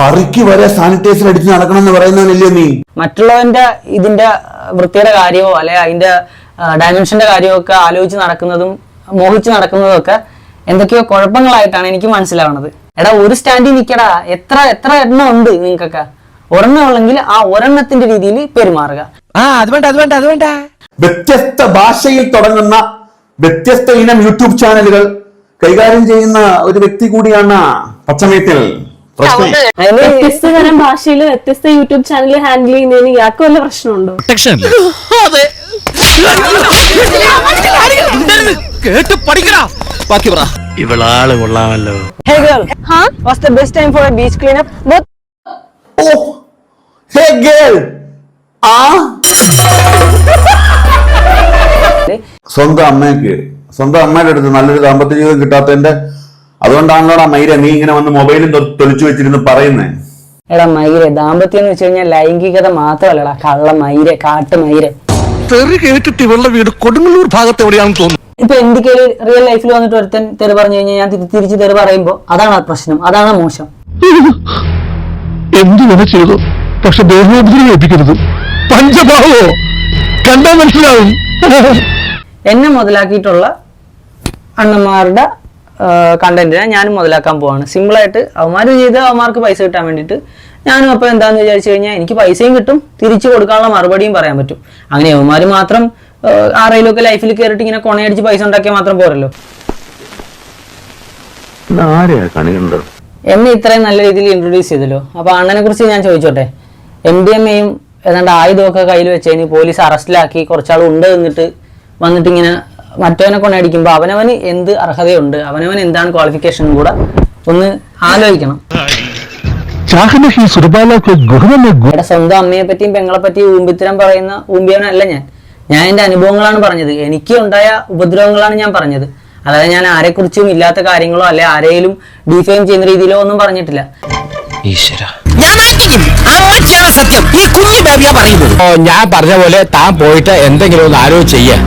പറിക്ക് വരെ സാനിറ്റൈസർ അടിച്ച് നടക്കണം എന്ന് പറയുന്നവനല്ലേ നീ? മറ്റുള്ളവന്റെ ഇതിന്റെ വൃത്തിയുടെ കാര്യമോ അല്ലെ അതിന്റെ ഡയമെൻഷന്റെ കാര്യമോ ഒക്കെ ആലോചിച്ച് നടക്കുന്നതും മോഹിച്ച് നടക്കുന്നതും ഒക്കെ എന്തൊക്കെയോ കുഴപ്പങ്ങളായിട്ടാണ് എനിക്ക് മനസ്സിലാവുന്നത്. എടാ, ഒരു സ്റ്റാൻഡിൽ നിൽക്കടാ. എത്ര എണ്ണം ഉണ്ട് നിങ്ങൾക്കൊക്കെ? ഒരെണ്ണം ഉള്ളെങ്കിൽ ആ ഒരെണ്ണത്തിന്റെ രീതിയിൽ പെരുമാറുക. അത് വേണ്ട. വ്യത്യസ്ത ഭാഷയിൽ തുടങ്ങുന്ന വ്യത്യസ്ത ഇനം യൂട്യൂബ് ചാനലുകൾ കൈകാര്യം ചെയ്യുന്ന ഒരു വ്യക്തി കൂടിയാണ് പച്ചമേത്തിൽ. വ്യത്യസ്ത തരം ഭാഷയിൽ വ്യത്യസ്ത യൂട്യൂബ് ചാനൽ ഹാൻഡിൽ ചെയ്യുന്നതിന് ഇയാൾക്ക് വല്ല പ്രശ്നമുണ്ടോ? ഇവളാള് കൊള്ളാമല്ലോ. Hey girl, what's the best time for a beach cleanup? Hey girl. സ്വന്തം അമ്മയുടെ അടുത്ത് നല്ലൊരു ദാമ്പത്യ ജീവിതം കിട്ടാത്തതിന്റെ അതുകൊണ്ടാണല്ലോടാ മൈര നീ ഇങ്ങനെ വന്ന് മൊബൈലും തൊളിച്ചു വെച്ചിരുന്ന് പറയുന്നേ. എടാ മൈരെ, ദാമ്പത്യം എന്ന് വെച്ച് കഴിഞ്ഞാൽ ലൈംഗികത മാത്രമല്ലടാ, കള്ള മൈരെ, കാട്ട് മൈരെ. കേട്ടിട്ട് ഇവളുടെ വീട് കൊടുങ്ങല്ലൂർ ഭാഗത്ത് എവിടെയാണെന്ന് തോന്നുന്നു. ഇപ്പൊ എന്തൊക്കെയാണ് റിയൽ ലൈഫിൽ വന്നിട്ട് ഒരുത്തൻ തെറി പറഞ്ഞു കഴിഞ്ഞാൽ ഞാൻ തിരിച്ച് തെറി പറയുമ്പോ അതാണ് പ്രശ്നം, അതാണ് മോശം. എന്തു വേണം ചെയ്തു, പക്ഷെ ദേഹോപദ്രവം ഏൽപ്പിക്കരുത്. പഞ്ചഭാവോ കണ്ടാൽ മനസ്സിലാവും. എന്നെ മുതലാക്കിയിട്ടുള്ള അണ്ണന്മാരുടെ കണ്ടന്റിനെ ഞാനും മുതലാക്കാൻ പോവാണ്. സിമ്പിളായിട്ട് അവന്മാർ ചെയ്ത് അവന്മാർക്ക് പൈസ കിട്ടാൻ വേണ്ടിയിട്ട് ഞാനും അപ്പോൾ എന്താന്ന് വിചാരിച്ചു കഴിഞ്ഞാൽ എനിക്ക് പൈസയും കിട്ടും, തിരിച്ചു കൊടുക്കാനുള്ള മറുപടിയും പറയാൻ പറ്റും. അങ്ങനെ അവന്മാർ മാത്രം ആരെങ്കിലുമൊക്കെ ലൈഫിൽ കയറിയിട്ട് ഇങ്ങനെ കൊണയടിച്ച് പൈസ ഉണ്ടാക്കിയാൽ മാത്രം പോരല്ലോ. എന്നെ ഇത്രയും നല്ല രീതിയിൽ ഇൻട്രൊഡ്യൂസ് ചെയ്തല്ലോ. അപ്പോൾ അണ്ണനെ കുറിച്ച് ഞാൻ ചോദിച്ചോട്ടെ. MDMAയും ഏതാണ്ട് ആയുധമൊക്കെ കയ്യിൽ വെച്ചതിന് പോലീസ് അറസ്റ്റിലാക്കി കുറച്ചാൾ ഉണ്ട് വന്നിട്ട് ഇങ്ങനെ മറ്റവനെ കൊണ്ടടിക്കുമ്പോൾ അവനവന് എന്ത് അർഹതയുണ്ട്, അവനവൻ എന്താണ് ക്വാളിഫിക്കേഷൻ കൂടെ ഒന്ന് ആലോചിക്കണം. എന്റെ സ്വന്തം അമ്മയെ പറ്റിയും പെങ്ങളെ പറ്റിയും ഊമ്പിത്തരം പറയുന്ന ഊമ്പിയവനല്ല ഞാൻ എന്റെ അനുഭവങ്ങളാണ് പറഞ്ഞത്. എനിക്ക് ഉണ്ടായ ഉപദ്രവങ്ങളാണ് ഞാൻ പറഞ്ഞത്. അതായത് ഞാൻ ആരെക്കുറിച്ചും ഇല്ലാത്ത കാര്യങ്ങളോ അല്ലെ ആരെയും ഡിഫെയിം ചെയ്യുന്ന രീതിയിലോ ഒന്നും പറഞ്ഞിട്ടില്ല. സത്യം ഈ കുഞ്ഞു ബേബിയാ പറയുന്നത്. ഞാൻ പറഞ്ഞ പോലെ താൻ പോയിട്ട് എന്തെങ്കിലും ഒന്ന് ആലോചിച്ച് ചെയ്യാം.